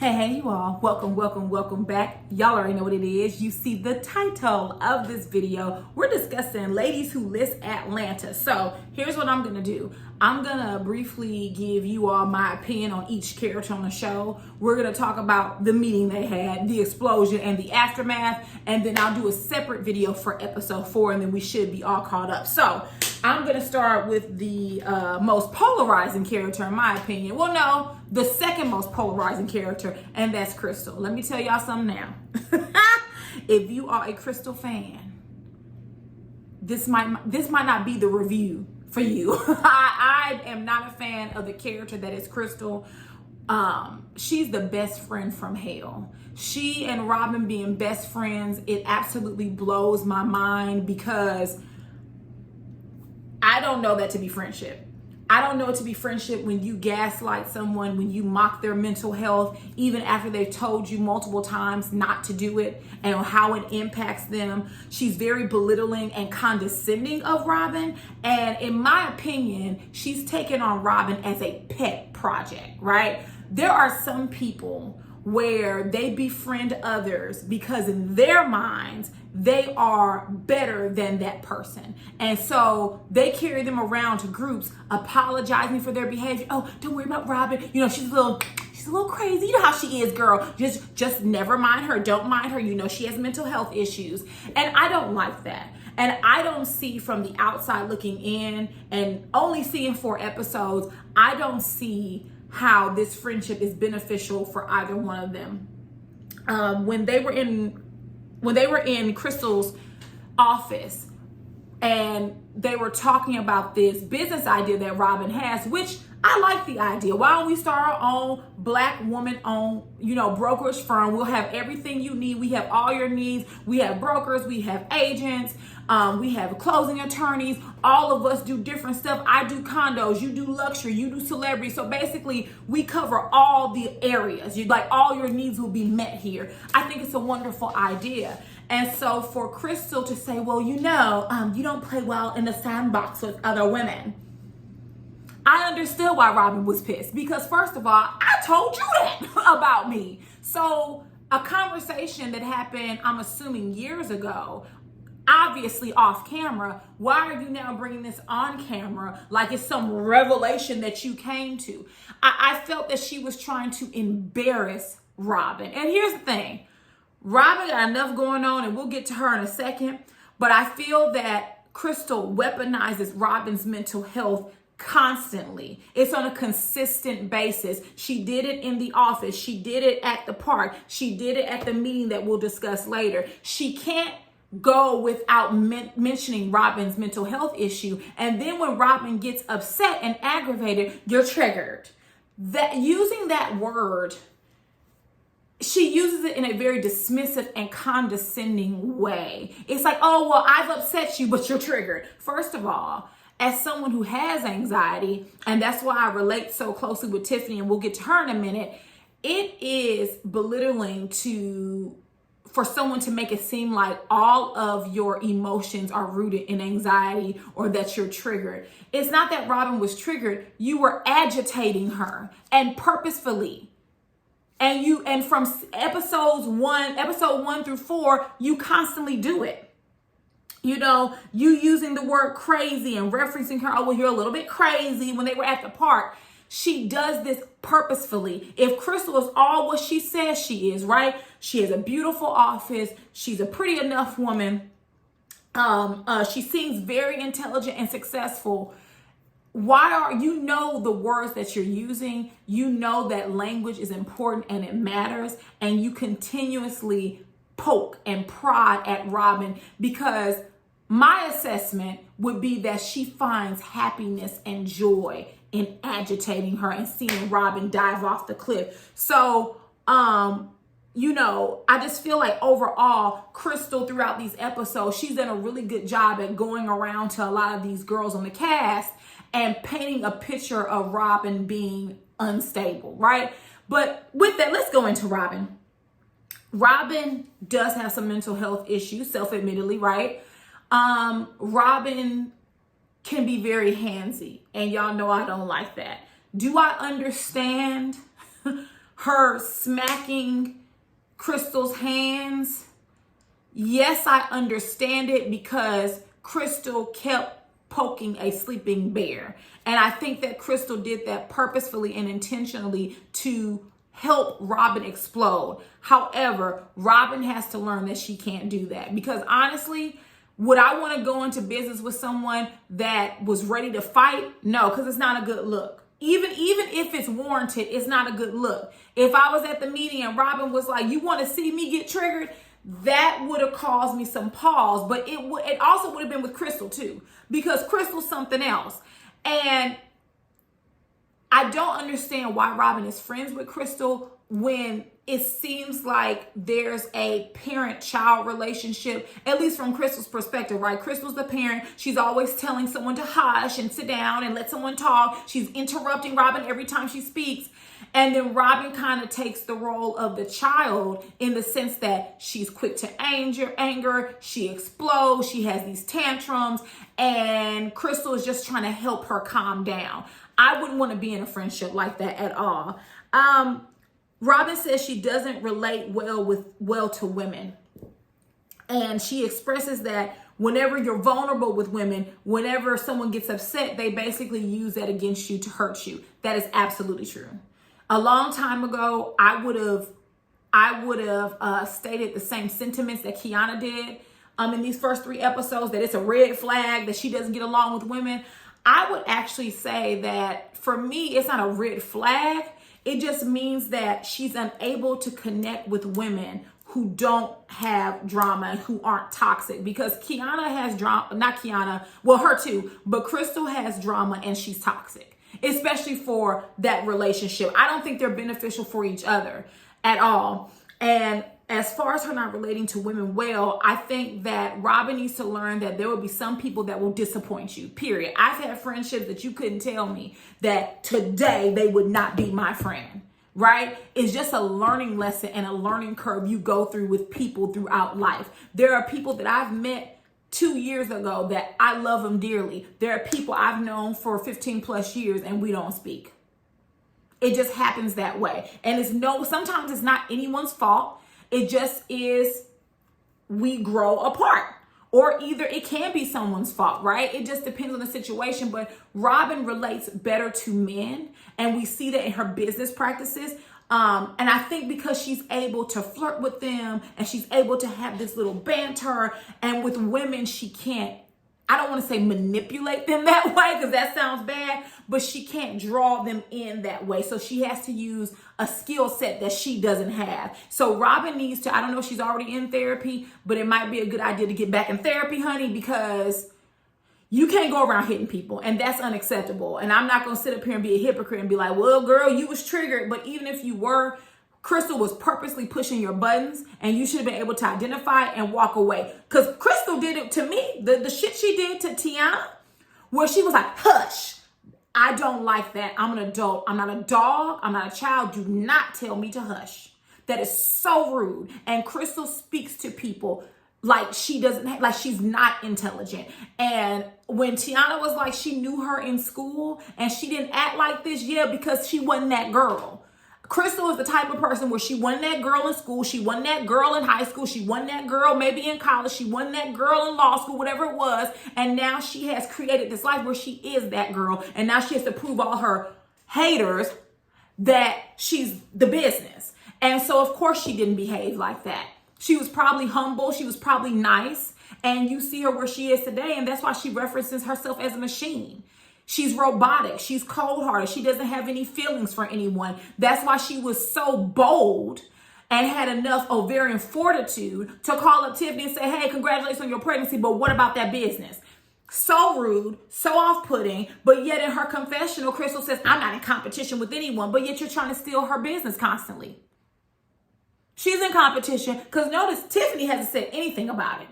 Hey, you all. Welcome back. Y'all already know what it is. You see the title of this video. We're discussing ladies who list Atlanta. So here's what I'm going to do. I'm going to briefly give you all my opinion on each character on the show. We're going to talk about the meeting they had, the explosion, and the aftermath. And then I'll do a separate video for episode 4, and then we should be all caught up. So I'm going to start with the most polarizing character, in my opinion. Well, no, the second most polarizing character, and that's Crystal. Let me tell y'all something now. If you are a Crystal fan, this might not be the review for you. I am not a fan of the character that is Crystal. She's the best friend from hell. She and Robin being best friends, it absolutely blows my mind because I don't know that to be friendship. I don't know it to be friendship when you gaslight someone, when you mock their mental health, even after they've told you multiple times not to do it and how it impacts them. She's very belittling and condescending of Robin. And in my opinion, she's taken on Robin as a pet project, right? There are some people where they befriend others because in their minds, they are better than that person. And so they carry them around to groups, apologizing for their behavior. Oh, don't worry about Robin. You know, she's a little crazy. You know how she is, girl. Just never mind her. Don't mind her. You know, she has mental health issues. And I don't like that. And I don't see from the outside looking in and only seeing 4 episodes, I don't see how this friendship is beneficial for either one of them. When they were in Crystal's office and they were talking about this business idea that Robin has, which I like the idea. Why don't we start our own Black woman-owned, brokerage firm? We'll have everything you need. We have all your needs. We have brokers. We have agents. We have closing attorneys. All of us do different stuff. I do condos. You do luxury. You do celebrity. So basically, we cover all the areas. All your needs will be met here. I think it's a wonderful idea. And so for Crystal to say, well, you don't play well in the sandbox with other women. I understood why Robin was pissed because first of all, I told you that about me. So a conversation that happened, I'm assuming years ago, obviously off camera, why are you now bringing this on camera like it's some revelation that you came to? I felt that she was trying to embarrass Robin. And here's the thing. Robin got enough going on, and we'll get to her in a second, but I feel that Crystal weaponizes Robin's mental health constantly. It's on a consistent basis. She did it in the office. She did it at the park. She did it at the meeting that we'll discuss later. She can't go without mentioning Robin's mental health issue. And then when Robin gets upset and aggravated, you're triggered. That using that word, she uses it in a very dismissive and condescending way. It's like, oh, well, I've upset you, but you're triggered. First of all, as someone who has anxiety, and that's why I relate so closely with Tiffany, and we'll get to her in a minute, it is belittling for someone to make it seem like all of your emotions are rooted in anxiety or that you're triggered. It's not that Robin was triggered. You were agitating her, and purposefully. And from episode 1 through 4, you constantly do it. You using the word crazy and referencing her, oh, well, you're a little bit crazy when they were at the park. She does this purposefully. If Crystal is all what she says she is, right? She has a beautiful office. She's a pretty enough woman. She seems very intelligent and successful. Why are the words that you're using? You know that language is important and it matters. And you continuously poke and prod at Robin because my assessment would be that she finds happiness and joy in agitating her and seeing Robin dive off the cliff. So, I just feel like overall, Crystal throughout these episodes, she's done a really good job at going around to a lot of these girls on the cast and painting a picture of Robin being unstable, right? But with that, let's go into Robin. Robin does have some mental health issues, self-admittedly, right? Robin can be very handsy, and y'all know I don't like that. Do I understand Her smacking Crystal's hands, yes, I understand it because Crystal kept poking a sleeping bear. And I think that Crystal did that purposefully and intentionally to help Robin explode. However, Robin has to learn that she can't do that, because honestly, would I want to go into business with someone that was ready to fight? No, because it's not a good look. Even if it's warranted, it's not a good look. If I was at the meeting and Robin was like, "You want to see me get triggered?" that would have caused me some pause. But it also would have been with Crystal too, because Crystal's something else. And I don't understand why Robin is friends with Crystal when it seems like there's a parent-child relationship, at least from Crystal's perspective, right? Crystal's the parent. She's always telling someone to hush and sit down and let someone talk. She's interrupting Robin every time she speaks. And then Robin kind of takes the role of the child in the sense that she's quick to anger, she explodes, she has these tantrums, and Crystal is just trying to help her calm down. I wouldn't want to be in a friendship like that at all. Robin says she doesn't relate well to women. And she expresses that whenever you're vulnerable with women, whenever someone gets upset, they basically use that against you to hurt you. That is absolutely true. A long time ago, I would have stated the same sentiments that Kiana did in these first 3 episodes, that it's a red flag that she doesn't get along with women. I would actually say that for me, it's not a red flag. It just means that she's unable to connect with women who don't have drama and who aren't toxic, because Kiana has drama, not Kiana, well, her too, but Crystal has drama and she's toxic, especially for that relationship. I don't think they're beneficial for each other at all. And as far as her not relating to women well, I think that Robin needs to learn that there will be some people that will disappoint you, period. I've had friendships that you couldn't tell me that today they would not be my friend, right? It's just a learning lesson and a learning curve you go through with people throughout life. There are people that I've met 2 years ago that I love them dearly. There are people I've known for 15 plus years and we don't speak. It just happens that way. And sometimes it's not anyone's fault. It just is, we grow apart. Or either it can be someone's fault, right? It just depends on the situation. But Robin relates better to men, and we see that in her business practices. And I think because she's able to flirt with them and she's able to have this little banter, and with women, she can't, I don't want to say manipulate them that way because that sounds bad, but she can't draw them in that way. So she has to use a skill set that she doesn't have. So Robin needs to, I don't know if she's already in therapy, but it might be a good idea to get back in therapy, honey, because you can't go around hitting people, and that's unacceptable. And I'm not going to sit up here and be a hypocrite and be like, well, girl, you was triggered. But even if you were, Crystal was purposely pushing your buttons, and you should have been able to identify and walk away. Because Crystal did it to me. The shit she did to Tiana, where she was like, hush. I don't like that. I'm an adult. I'm not a dog. I'm not a child. Do not tell me to hush. That is so rude. And Crystal speaks to people like she doesn't, like she's not intelligent. And when Tiana was like, she knew her in school and she didn't act like this, yeah, because she wasn't that girl. Crystal is the type of person where she wasn't that girl in school, she wasn't that girl in high school, she wasn't that girl maybe in college, she wasn't that girl in law school, whatever it was. And now she has created this life where she is that girl. And now she has to prove all her haters that she's the business. And so of course she didn't behave like that. She was probably humble, she was probably nice. And you see her where she is today. And that's why she references herself as a machine. She's robotic. She's cold-hearted. She doesn't have any feelings for anyone. That's why she was so bold and had enough ovarian fortitude to call up Tiffany and say, hey, congratulations on your pregnancy, but what about that business? So rude, so off-putting, but yet in her confessional, Crystal says, I'm not in competition with anyone, but yet you're trying to steal her business constantly. She's in competition because notice Tiffany hasn't said anything about it.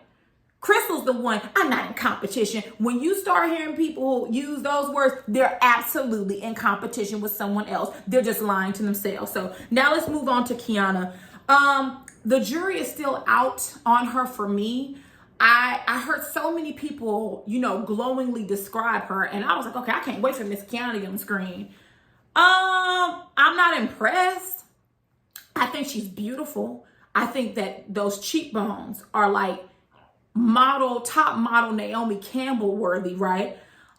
Crystal's the one, I'm not in competition. When you start hearing people use those words, they're absolutely in competition with someone else. They're just lying to themselves. So now let's move on to Kiana. The jury is still out on her for me. I heard so many people, glowingly describe her. And I was like, okay, I can't wait for Miss Kiana to get on the screen. I'm not impressed. I think she's beautiful. I think that those cheekbones are like top model Naomi Campbell worthy, right?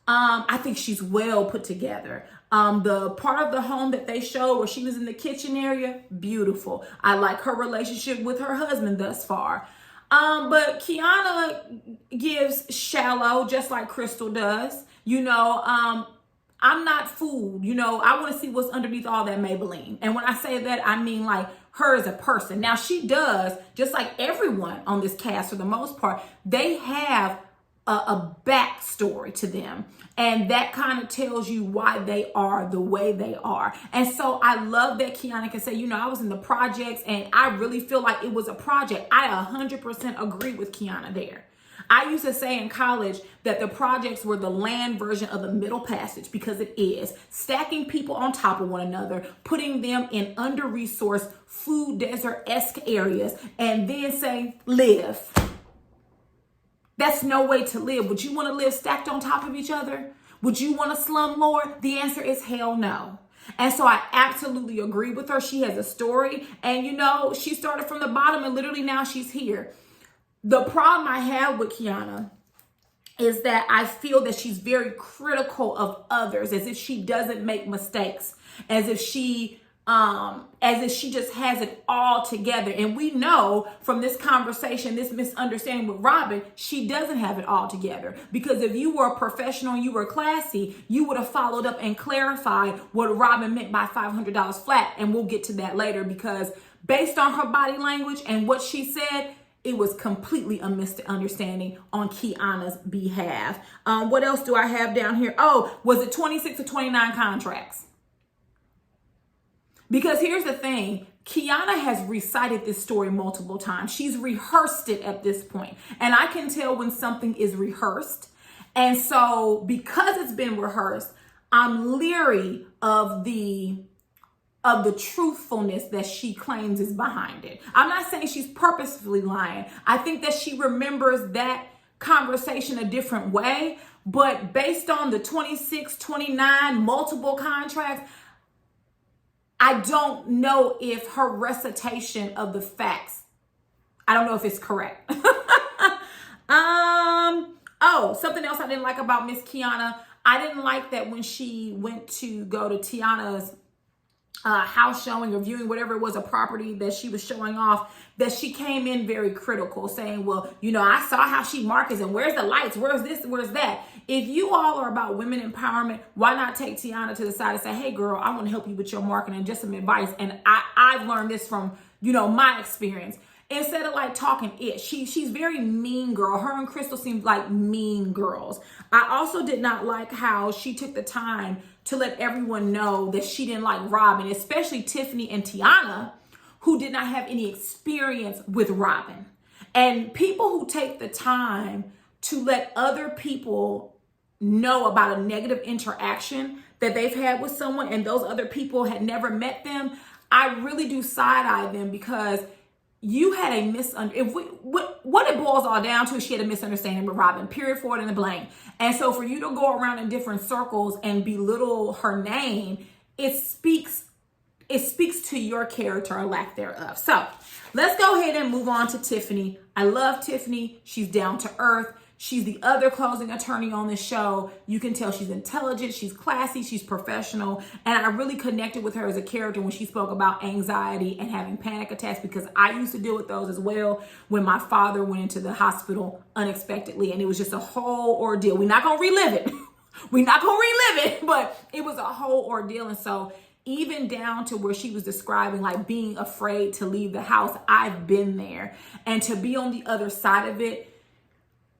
I think she's well put together. The part of the home that they show where she was in the kitchen area, beautiful. I like her relationship with her husband thus far. But Kiana gives shallow, just like Crystal does. I'm not fooled. I want to see what's underneath all that Maybelline. And when I say that, I mean like her as a person. Now she does, just like everyone on this cast for the most part, they have a backstory to them. And that kind of tells you why they are the way they are. And so I love that Kiana can say, I was in the projects and I really feel like it was a project. I 100% agree with Kiana there. I used to say in college that the projects were the land version of the Middle Passage, because it is. Stacking people on top of one another, putting them in under-resourced food desert-esque areas, and then saying, live. That's no way to live. Would you want to live stacked on top of each other? Would you want a slumlord? The answer is hell no. And so I absolutely agree with her. She has a story, and she started from the bottom and literally now she's here. The problem I have with Kiana is that I feel that she's very critical of others, as if she doesn't make mistakes, as if she just has it all together. And we know from this conversation, this misunderstanding with Robin, she doesn't have it all together. Because if you were a professional, you were classy, you would have followed up and clarified what Robin meant by $500 flat. And we'll get to that later, because based on her body language and what she said, it was completely a misunderstanding on Kiana's behalf. What else do I have down here? Oh, was it 26 or 29 contracts? Because here's the thing. Kiana has recited this story multiple times. She's rehearsed it at this point. And I can tell when something is rehearsed. And so because it's been rehearsed, I'm leery of the truthfulness that she claims is behind it. I'm not saying she's purposefully lying. I think that she remembers that conversation a different way, but based on the 26, 29 multiple contracts, I don't know if her recitation of the facts, I don't know if it's correct. Something else I didn't like about Miss Kiana. I didn't like that when she went to go to Tiana's house showing or viewing, whatever it was, a property that she was showing off, that she came in very critical, saying, well, I saw how she markets and where's the lights? Where's this? Where's that? If you all are about women empowerment, why not take Tiana to the side and say, hey, girl, I want to help you with your marketing and just some advice. And I've learned this from, my experience. Instead of like talking it, she's very mean girl. Her and Crystal seemed like mean girls. I also did not like how she took the time to let everyone know that she didn't like Robin, especially Tiffany and Tiana, who did not have any experience with Robin. And people who take the time to let other people know about a negative interaction that they've had with someone and those other people had never met them, I really do side-eye them, because you had a what it boils all down to is she had a misunderstanding with Robin, period, forward and a blank. And so for you to go around in different circles and belittle her name, it speaks to your character or lack thereof. So let's go ahead and move on to Tiffany. I love Tiffany. She's down to earth. She's the other closing attorney on this show. You can tell she's intelligent, she's classy, she's professional. And I really connected with her as a character when she spoke about anxiety and having panic attacks, because I used to deal with those as well when my father went into the hospital unexpectedly. And it was just a whole ordeal. We're not going to relive it. But it was a whole ordeal. And so even down to where she was describing like being afraid to leave the house, I've been there. And to be on the other side of it,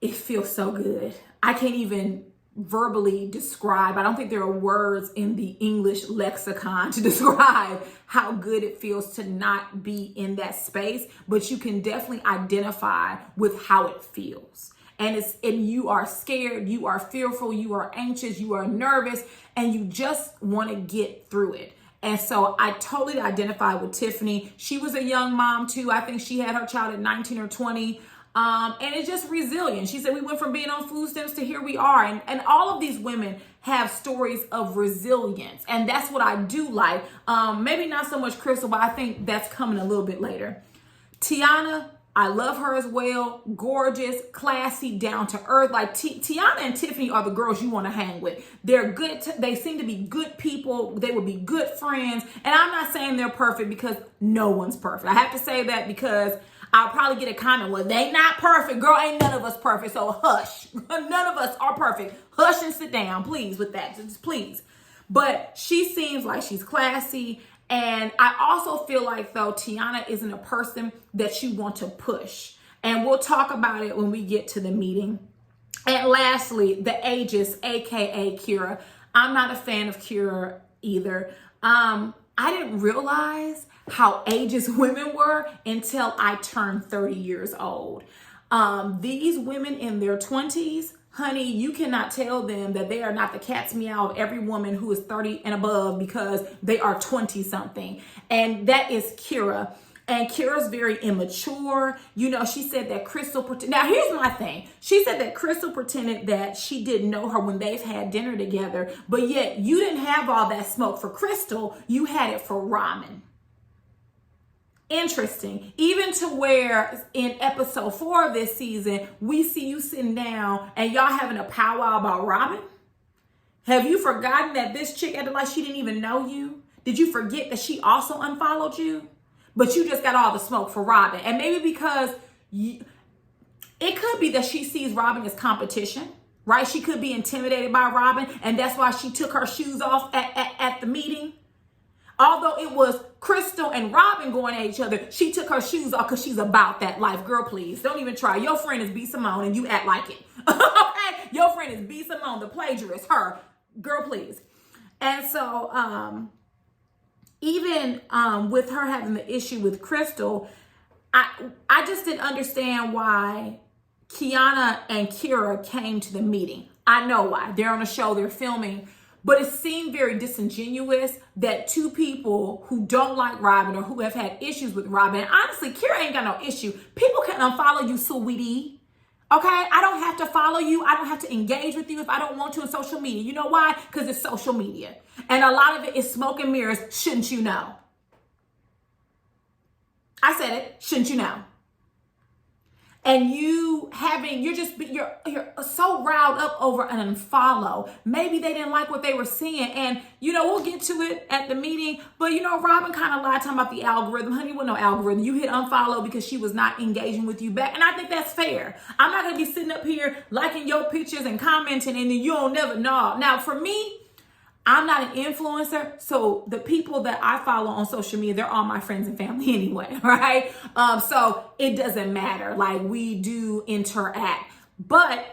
it feels so good. I can't even verbally describe. I don't think there are words in the English lexicon to describe how good it feels to not be in that space, but you can definitely identify with how it feels. And you are scared, you are fearful, you are anxious, you are nervous, and you just want to get through it. And so I totally identify with Tiffany. She was a young mom too. I think she had her child at 19 or 20. And it's just resilient. She said we went from being on food stamps to here we are. And all of these women have stories of resilience. And that's what I do like. Maybe not so much Crystal, but I think that's coming a little bit later. Tiana, I love her as well. Gorgeous, classy, down to earth. Like Tiana and Tiffany are the girls you want to hang with. They're good. They seem to be good people. They would be good friends. And I'm not saying they're perfect because no one's perfect. I have to say that because I'll probably get a comment, well, they not perfect. Girl, ain't none of us perfect. So hush. None of us are perfect. Hush and sit down, please, with that. Just please. But she seems like she's classy. And I also feel like, though, Tiana isn't a person that you want to push. And we'll talk about it when we get to the meeting. And lastly, the ageist, aka Kyra. I'm not a fan of Kyra either. I didn't realize how ageist women were until I turned 30 years old. These women in their 20s, honey, you cannot tell them that they are not the cat's meow of every woman who is 30 and above because they are 20 something. And that is Kyra. And Kyra's very immature. You know, she said that Crystal, now here's my thing. She said that Crystal pretended that she didn't know her when they've had dinner together, but yet you didn't have all that smoke for Crystal. You had it for Robin. Interesting. Even to where in episode 4 of this season, we see you sitting down and y'all having a powwow about Robin. Have you forgotten that this chick acted like she didn't even know you? Did you forget that she also unfollowed you? But you just got all the smoke for Robin. And maybe because it could be that she sees Robin as competition, right? She could be intimidated by Robin. And that's why she took her shoes off at the meeting. Although it was Crystal and Robin going at each other, she took her shoes off because she's about that life. Girl, please, don't even try. Your friend is B. Simone and you act like it. Okay? Your friend is B. Simone, the plagiarist, her. Girl, please. And so, even with her having the issue with Crystal, I just didn't understand why Kiana and Kyra came to the meeting. I know why. They're on a show, they're filming. But it seemed very disingenuous that two people who don't like Robin or who have had issues with Robin, and honestly, Kyra ain't got no issue. People can unfollow you, sweetie. Okay? I don't have to follow you. I don't have to engage with you if I don't want to on social media. You know why? Because it's social media. And a lot of it is smoke and mirrors. Shouldn't you know? I said it. Shouldn't you know? And you're so riled up over an unfollow. Maybe they didn't like what they were seeing. And, we'll get to it at the meeting. But, Robin kind of lied talking about the algorithm. Honey, with no algorithm. You hit unfollow because she was not engaging with you back. And I think that's fair. I'm not going to be sitting up here liking your pictures and commenting and then you don't never know. Now, for me, I'm not an influencer, so the people that I follow on social media, they're all my friends and family anyway, right? So it doesn't matter. Like, we do interact. But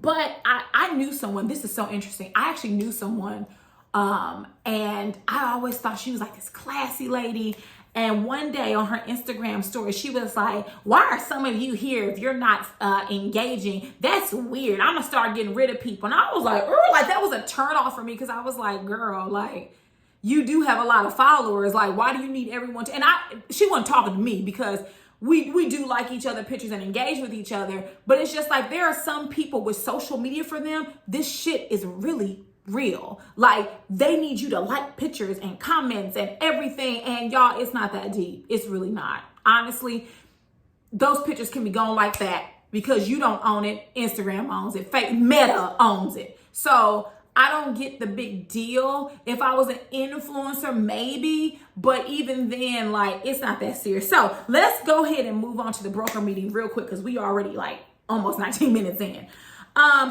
I knew someone. This is so interesting. I actually knew someone, and I always thought she was like this classy lady. And one day on her Instagram story, she was like, why are some of you here if you're not engaging? That's weird. I'm going to start getting rid of people. And I was like, that was a turn off for me because I was like, girl, like, you do have a lot of followers. Like, why do you need everyone to? And she wasn't talking to me because we do like each other pictures and engage with each other. But it's just like there are some people with social media for them. This shit is really real. Like, they need you to like pictures and comments and everything. And y'all, it's not that deep. It's really not. Honestly, those pictures can be gone like that because you don't own it. Instagram owns it. Fake Meta owns it. So I don't get the big deal. If I was an influencer, maybe, but even then, like, it's not that serious. So let's go ahead and move on to the broker meeting real quick because we already like almost 19 minutes in.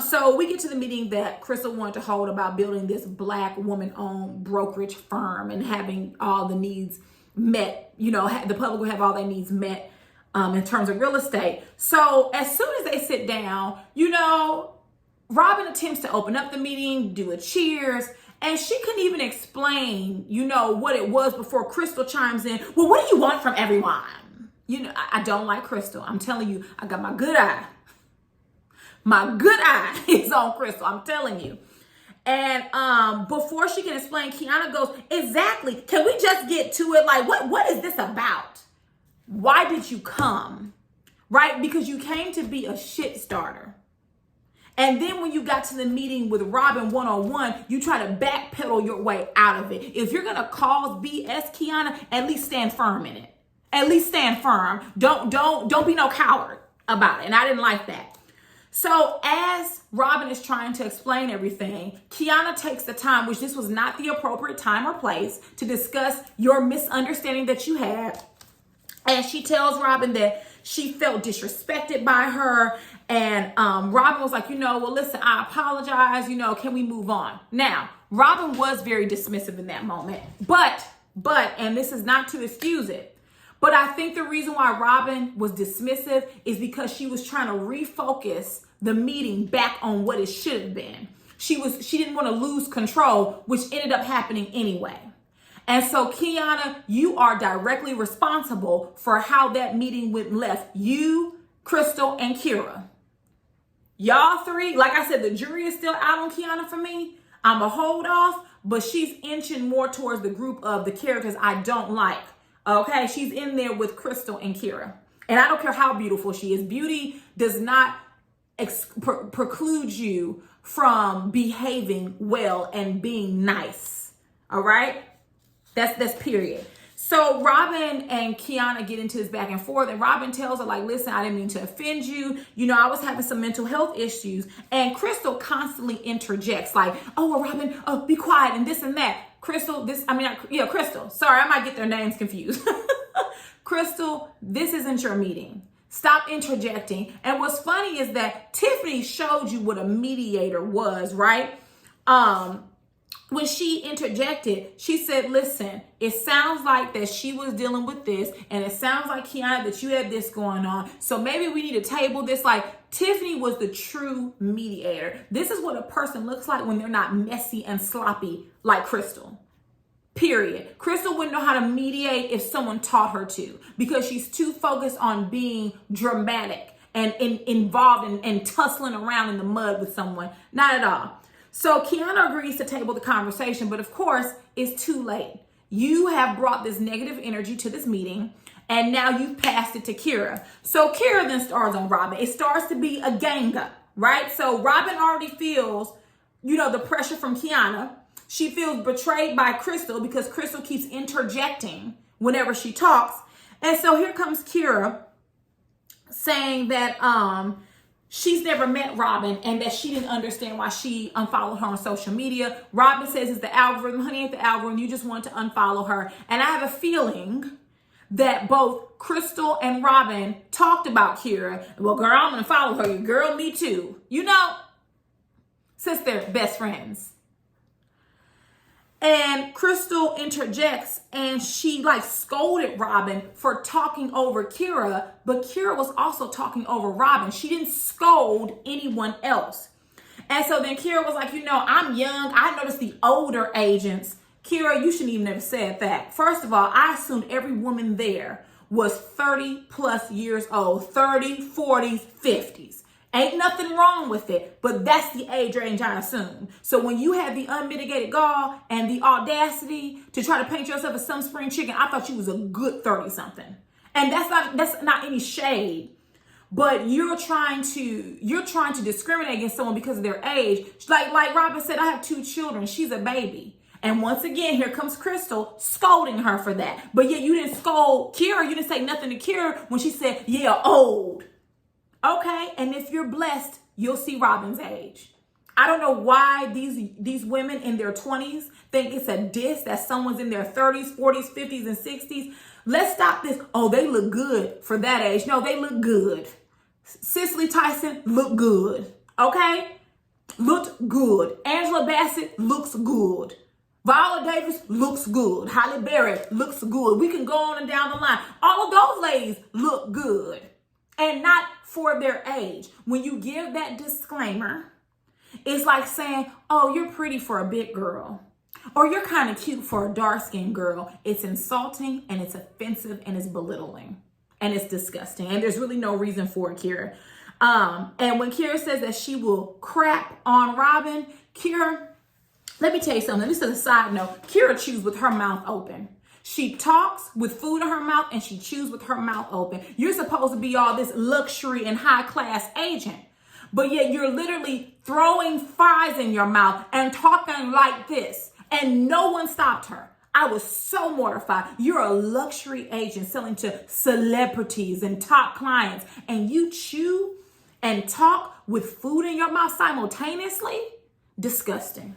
So we get to the meeting that Crystal wanted to hold about building this Black woman-owned brokerage firm and having all the needs met. The public will have all their needs met in terms of real estate. So as soon as they sit down, Robin attempts to open up the meeting, do a cheers, and she couldn't even explain, what it was before Crystal chimes in. Well, what do you want from everyone? I don't like Crystal. I'm telling you, I got my good eye. My good eye is on Crystal, I'm telling you. And before she can explain, Kiana goes, exactly. Can we just get to it? Like, what is this about? Why did you come? right? Because you came to be a shit starter. And then when you got to the meeting with Robin one-on-one, you try to backpedal your way out of it. If you're going to cause BS, Kiana, at least stand firm in it. At least stand firm. Don't be no coward about it. And I didn't like that. So as Robin is trying to explain everything, Kiana takes the time, which this was not the appropriate time or place, to discuss your misunderstanding that you had. And she tells Robin that she felt disrespected by her. And Robin was like, well, listen, I apologize. Can we move on? Now, Robin was very dismissive in that moment. But, and this is not to excuse it, but I think the reason why Robin was dismissive is because she was trying to refocus the meeting back on what it should have been. She didn't want to lose control, which ended up happening anyway. And so, Kiana, you are directly responsible for how that meeting went left. You, Crystal, and Kyra. Y'all three, like I said, the jury is still out on Kiana for me. I'm a hold off, but she's inching more towards the group of the characters I don't like. Okay, she's in there with Crystal and Kyra. And I don't care how beautiful she is. Beauty does not preclude you from behaving well and being nice. All right? That's period. So Robin and Kiana get into this back and forth, and Robin tells her, like, listen, I didn't mean to offend you. I was having some mental health issues. And Crystal constantly interjects, like, oh, well, Robin, be quiet, and this and that. Crystal, Crystal. Sorry, I might get their names confused. Crystal, this isn't your meeting. Stop interjecting. And what's funny is that Tiffany showed you what a mediator was, right? When she interjected, she said, listen, it sounds like that she was dealing with this, and it sounds like, Kiana, that you had this going on. So maybe we need to table this. Like, Tiffany was the true mediator. This is what a person looks like when they're not messy and sloppy like Crystal. Period. Crystal wouldn't know how to mediate if someone taught her to, because she's too focused on being dramatic and involved and tussling around in the mud with someone. Not at all. So Kiana agrees to table the conversation, but of course, it's too late. You have brought this negative energy to this meeting, and now you've passed it to Kyra. So Kyra then stars on Robin. It starts to be a gang up, right? So Robin already feels, the pressure from Kiana. She feels betrayed by Crystal because Crystal keeps interjecting whenever she talks. And so here comes Kyra saying that she's never met Robin and that she didn't understand why she unfollowed her on social media. Robin says it's the algorithm. Honey, ain't the algorithm. You just want to unfollow her. And I have a feeling that both Crystal and Robin talked about Kyra. Well, girl, I'm going to follow her. Girl, me too. Since they're best friends. And Crystal interjects and she scolded Robin for talking over Kyra, but Kyra was also talking over Robin. She didn't scold anyone else. And so then Kyra was like, I'm young. I noticed the older agents. Kyra, you shouldn't even have said that. First of all, I assumed every woman there was 30 plus years old, 30, 40s, 50s. Ain't nothing wrong with it, but that's the age range I assume. So when you had the unmitigated gall and the audacity to try to paint yourself as some spring chicken, I thought you was a good 30-something. And that's not any shade, but you're trying to discriminate against someone because of their age. Like Robin said, I have 2 children. She's a baby. And once again, here comes Crystal scolding her for that. But yet you didn't scold Kyra. You didn't say nothing to Kyra when she said, yeah, old. Okay, and if you're blessed, you'll see Robin's age. I don't know why these women in their 20s think it's a diss that someone's in their 30s, 40s, 50s, and 60s. Let's stop this. Oh, they look good for that age. No, they look good. Cicely Tyson looked good. Okay? Looked good. Angela Bassett looks good. Viola Davis looks good. Halle Berry looks good. We can go on and down the line. All of those ladies look good. And not for their age. When you give that disclaimer, it's like saying, oh, you're pretty for a big girl. Or you're kind of cute for a dark-skinned girl. It's insulting and it's offensive and it's belittling. And it's disgusting. And there's really no reason for it, Kyra. And when Kyra says that she will crap on Robin, Kyra, let me tell you something. This is a side note. Kyra chews with her mouth open. She talks with food in her mouth and she chews with her mouth open. You're supposed to be all this luxury and high class agent, but yet you're literally throwing fries in your mouth and talking like this, and no one stopped her. I was so mortified. You're a luxury agent selling to celebrities and top clients, and you chew and talk with food in your mouth simultaneously? Disgusting.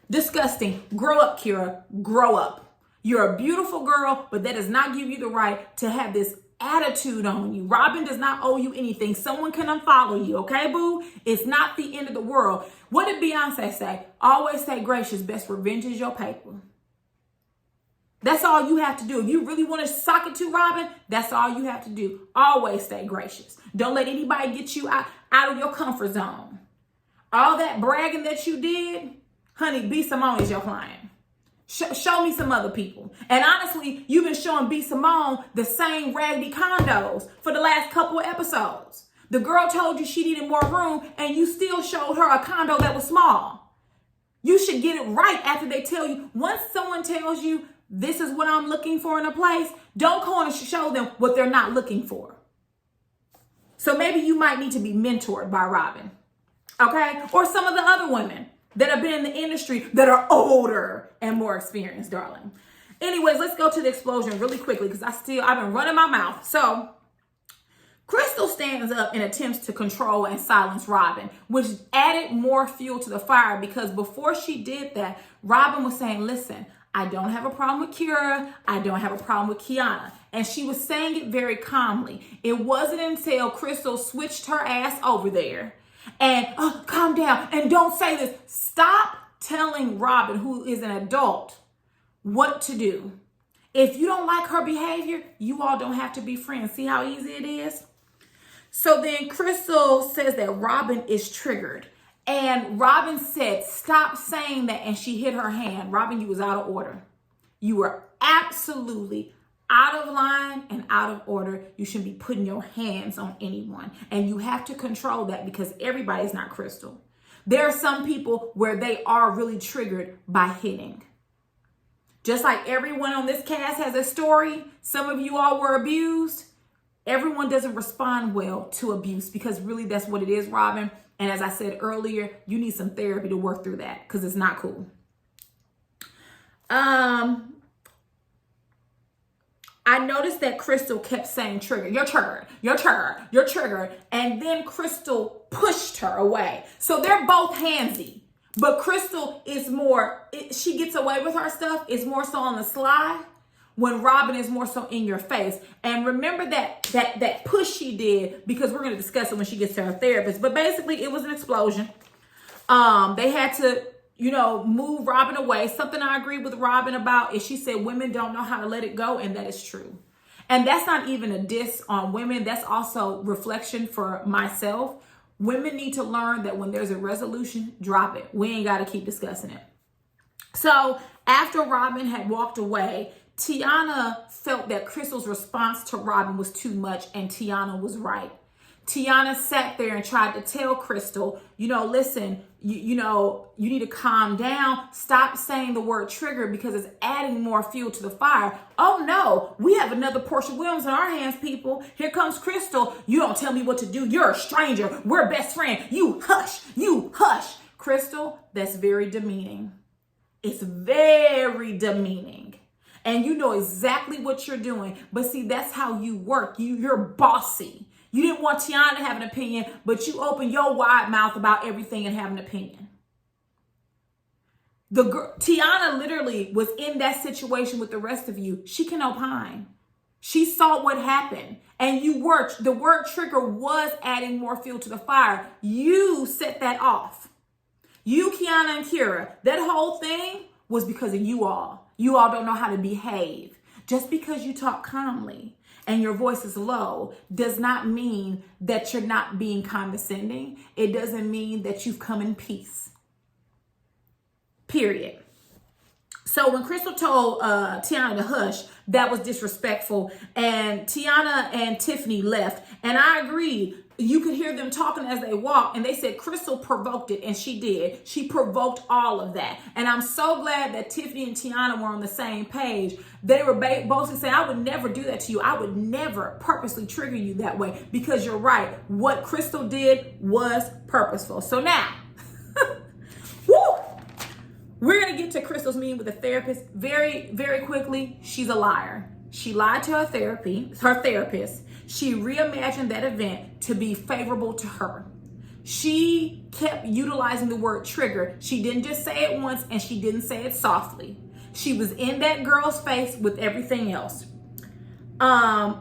Disgusting. Grow up, Kyra. Grow up. You're a beautiful girl, but that does not give you the right to have this attitude on you. Robin does not owe you anything. Someone can unfollow you, okay, boo? It's not the end of the world. What did Beyonce say? Always stay gracious. Best revenge is your paper. That's all you have to do. If you really want to sock it to Robin, that's all you have to do. Always stay gracious. Don't let anybody get you out of your comfort zone. All that bragging that you did, honey, B. Simone is your client. Show me some other people. And honestly, you've been showing B. Simone the same raggedy condos for the last couple of episodes. The girl told you she needed more room, and you still showed her a condo that was small. You should get it right after they tell you. Once someone tells you, this is what I'm looking for in a place, don't go and show them what they're not looking for. So maybe you might need to be mentored by Robin, okay? Or some of the other women that have been in the industry that are older and more experienced, darling. Anyways, let's go to the explosion really quickly because I've been running my mouth. So Crystal stands up and attempts to control and silence Robin, which added more fuel to the fire because before she did that, Robin was saying, listen, I don't have a problem with Kyra. I don't have a problem with Kiana. And she was saying it very calmly. It wasn't until Crystal switched her ass over there and calm down and don't say this. Stop telling Robin, who is an adult, what to do. If you don't like her behavior, you all don't have to be friends. See how easy it is? So then Crystal says that Robin is triggered. And Robin said, stop saying that. And she hit her hand. Robin, you was out of order. You were absolutely out of line and out of order. You shouldn't be putting your hands on anyone. And you have to control that because everybody's not Crystal. There are some people where they are really triggered by hitting. Just like everyone on this cast has a story. Some of you all were abused. Everyone doesn't respond well to abuse because really that's what it is, Robin. And as I said earlier, you need some therapy to work through that because it's not cool. I noticed that Crystal kept saying trigger, you're triggered, you're triggered, you're triggered. And then Crystal pushed her away. So they're both handsy. But Crystal is more, she gets away with her stuff. It's more so on the slide when Robin is more so in your face. And remember that push she did, because we're going to discuss it when she gets to her therapist. But basically, it was an explosion. They had to, move Robin away. Something I agree with Robin about is she said women don't know how to let it go, and that is true. And that's not even a diss on women. That's also reflection for myself. Women need to learn that when there's a resolution, drop it. We ain't got to keep discussing it. So after Robin had walked away, Tiana felt that Crystal's response to Robin was too much, and Tiana was right. Tiana sat there and tried to tell Crystal, listen, you need to calm down. Stop saying the word trigger because it's adding more fuel to the fire. Oh no, we have another Portia Williams in our hands, people. Here comes Crystal. You don't tell me what to do. You're a stranger. We're best friend. You hush. Crystal, that's very demeaning. It's very demeaning. And you know exactly what you're doing. But see, that's how you work. You're bossy. You didn't want Tiana to have an opinion, but you open your wide mouth about everything and have an opinion. Tiana literally was in that situation with the rest of you. She can opine. She saw what happened. And the word trigger was adding more fuel to the fire. You set that off. You, Kiana and Kyra, that whole thing was because of you all. You all don't know how to behave. Just because you talk calmly and your voice is low does not mean that you're not being condescending. It doesn't mean that you've come in peace. Period. So when Crystal told Tiana to hush, that was disrespectful. And Tiana and Tiffany left. And I agreed. you could hear them talking as they walk, and they said Crystal provoked it, and she did. She provoked all of that. And I'm so glad that Tiffany and Tiana were on the same page. They were both saying, I would never do that to you. I would never purposely trigger you that way, because you're right. What Crystal did was purposeful. So now, woo, we're going to get to Crystal's meeting with a therapist very, very quickly. She's a liar. She lied to her therapist. She reimagined that event to be favorable to her. She kept utilizing the word trigger. She didn't just say it once, and she didn't say it softly. She was in that girl's face with everything else. I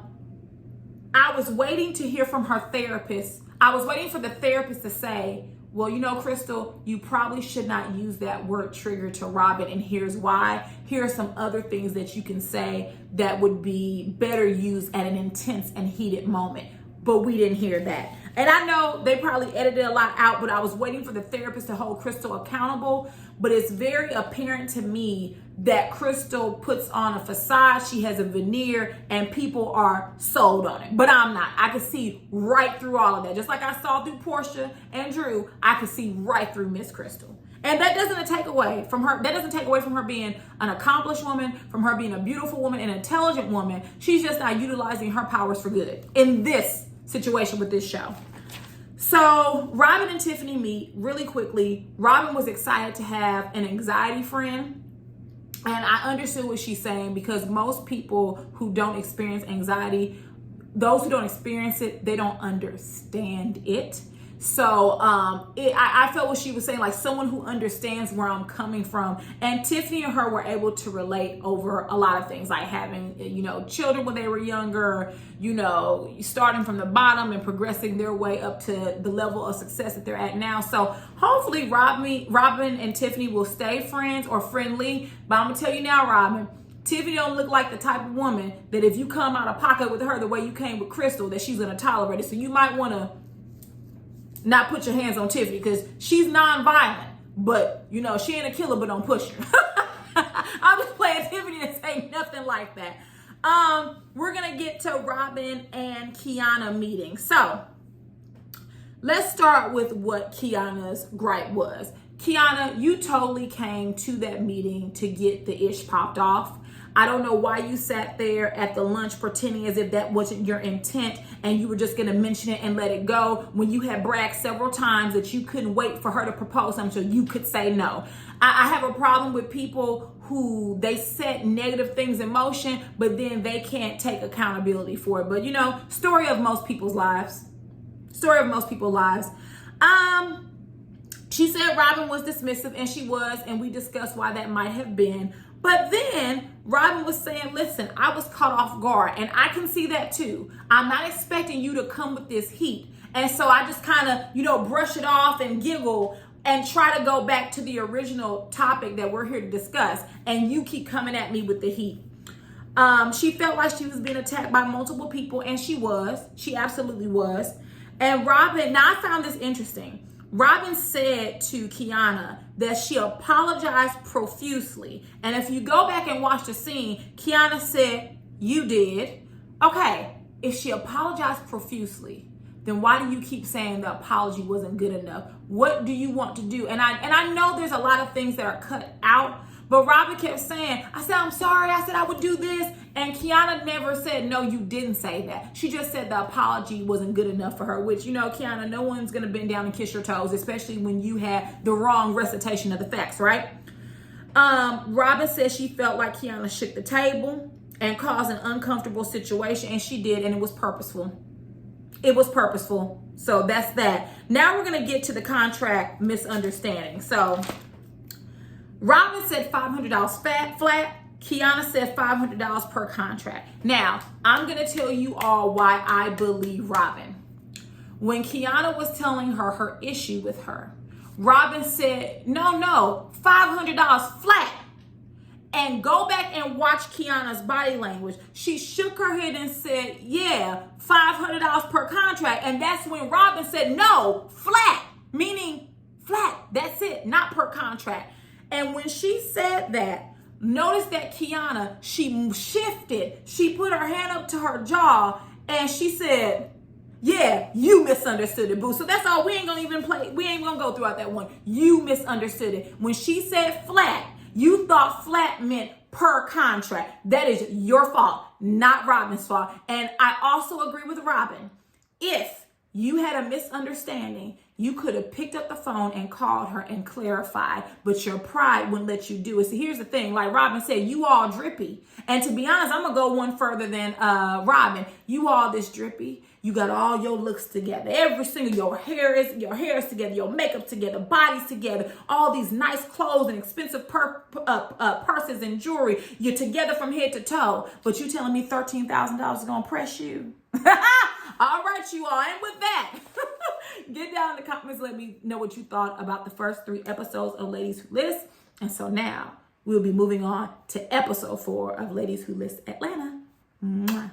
was waiting to hear from her therapist. I was waiting for the therapist to say, well, you know, Crystal, you probably should not use that word trigger to Robin, and here's why. Here are some other things that you can say that would be better used at an intense and heated moment. But we didn't hear that. And I know they probably edited a lot out, but I was waiting for the therapist to hold Crystal accountable. But it's very apparent to me that Crystal puts on a facade. She has a veneer, and people are sold on it. But I'm not. I can see right through all of that. Just like I saw through Portia and Drew, I can see right through Miss Crystal. And that doesn't take away from her. That doesn't take away from her being an accomplished woman, from her being a beautiful woman, an intelligent woman. She's just not utilizing her powers for good in this situation with this show. So Robin and Tiffany meet really quickly. Robin was excited to have an anxiety friend. And I understood what she's saying, because most people who don't experience anxiety, those who don't experience it, they don't understand it. So I felt what she was saying, like someone who understands where I'm coming from. And Tiffany and her were able to relate over a lot of things, like having, you know, children when they were younger, you know, starting from the bottom and progressing their way up to the level of success that they're at now. So hopefully Robin and Tiffany will stay friends or friendly. But I'm gonna tell you now, Robin, Tiffany don't look like the type of woman that if you come out of pocket with her the way you came with Crystal, that she's gonna tolerate it. So you might wanna not put your hands on Tiffany, because she's non-violent, but you know, she ain't a killer, but don't push her. I'm just playing Tiffany and say nothing like that. We're gonna get to Robin and Kiana meeting. So let's start with what Kiana's gripe was. Kiana, you totally came to that meeting to get the ish popped off. I don't know why you sat there at the lunch pretending as if that wasn't your intent and you were just going to mention it and let it go, when you had bragged several times that you couldn't wait for her to propose something so you could say no. I have a problem with people who they set negative things in motion, but then they can't take accountability for it. But you know, story of most people's lives. She said Robin was dismissive, and she was, and we discussed why that might have been. But then Robin was saying, listen, I was caught off guard, and I can see that too. I'm not expecting you to come with this heat. And so I just kind of, you know, brush it off and giggle and try to go back to the original topic that we're here to discuss. And you keep coming at me with the heat. She felt like she was being attacked by multiple people, and she was. She absolutely was. And Robin, now I found this interesting. Robin said to Kiana that she apologized profusely. And if you go back and watch the scene, Kiana said, you did. Okay, if she apologized profusely, then why do you keep saying the apology wasn't good enough? What do you want to do? And I know there's a lot of things that are cut out, but Robin kept saying, I said, I'm sorry. I said I would do this. And Kiana never said, no, you didn't say that. She just said the apology wasn't good enough for her, which, you know, Kiana, no one's going to bend down and kiss your toes, especially when you had the wrong recitation of the facts, right? Robin said she felt like Kiana shook the table and caused an uncomfortable situation, and she did, and it was purposeful. It was purposeful. So that's that. Now we're going to get to the contract misunderstanding. So Robin said $500 flat. Kiana said $500 per contract. Now, I'm going to tell you all why I believe Robin. When Kiana was telling her her issue with her, Robin said, no, $500 flat. And go back and watch Kiana's body language. She shook her head and said, yeah, $500 per contract. And that's when Robin said, no, flat, meaning flat. That's it, not per contract. And when she said that, notice that Kiana, she shifted. She put her hand up to her jaw and she said, Yeah, you misunderstood it, boo. So that's all. We ain't gonna even play. We ain't gonna go throughout that one. You misunderstood it. When she said flat, you thought flat meant per contract. That is your fault, not Robin's fault. And I also agree with Robin. If you had a misunderstanding, you could have picked up the phone and called her and clarified, but your pride wouldn't let you do it. See, here's the thing. Like Robin said, you all drippy. And to be honest, I'm going to go one further than Robin. You all this drippy. You got all your looks together. Every single, your hair is together, your makeup together, bodies together, all these nice clothes and expensive purses and jewelry. You're together from head to toe. But you telling me $13,000 is going to press you? All right, you all. And with that, get down in the comments. Let me know what you thought about the first 3 episodes of Ladies Who List. And so now we'll be moving on to episode 4 of Ladies Who List Atlanta. Mwah.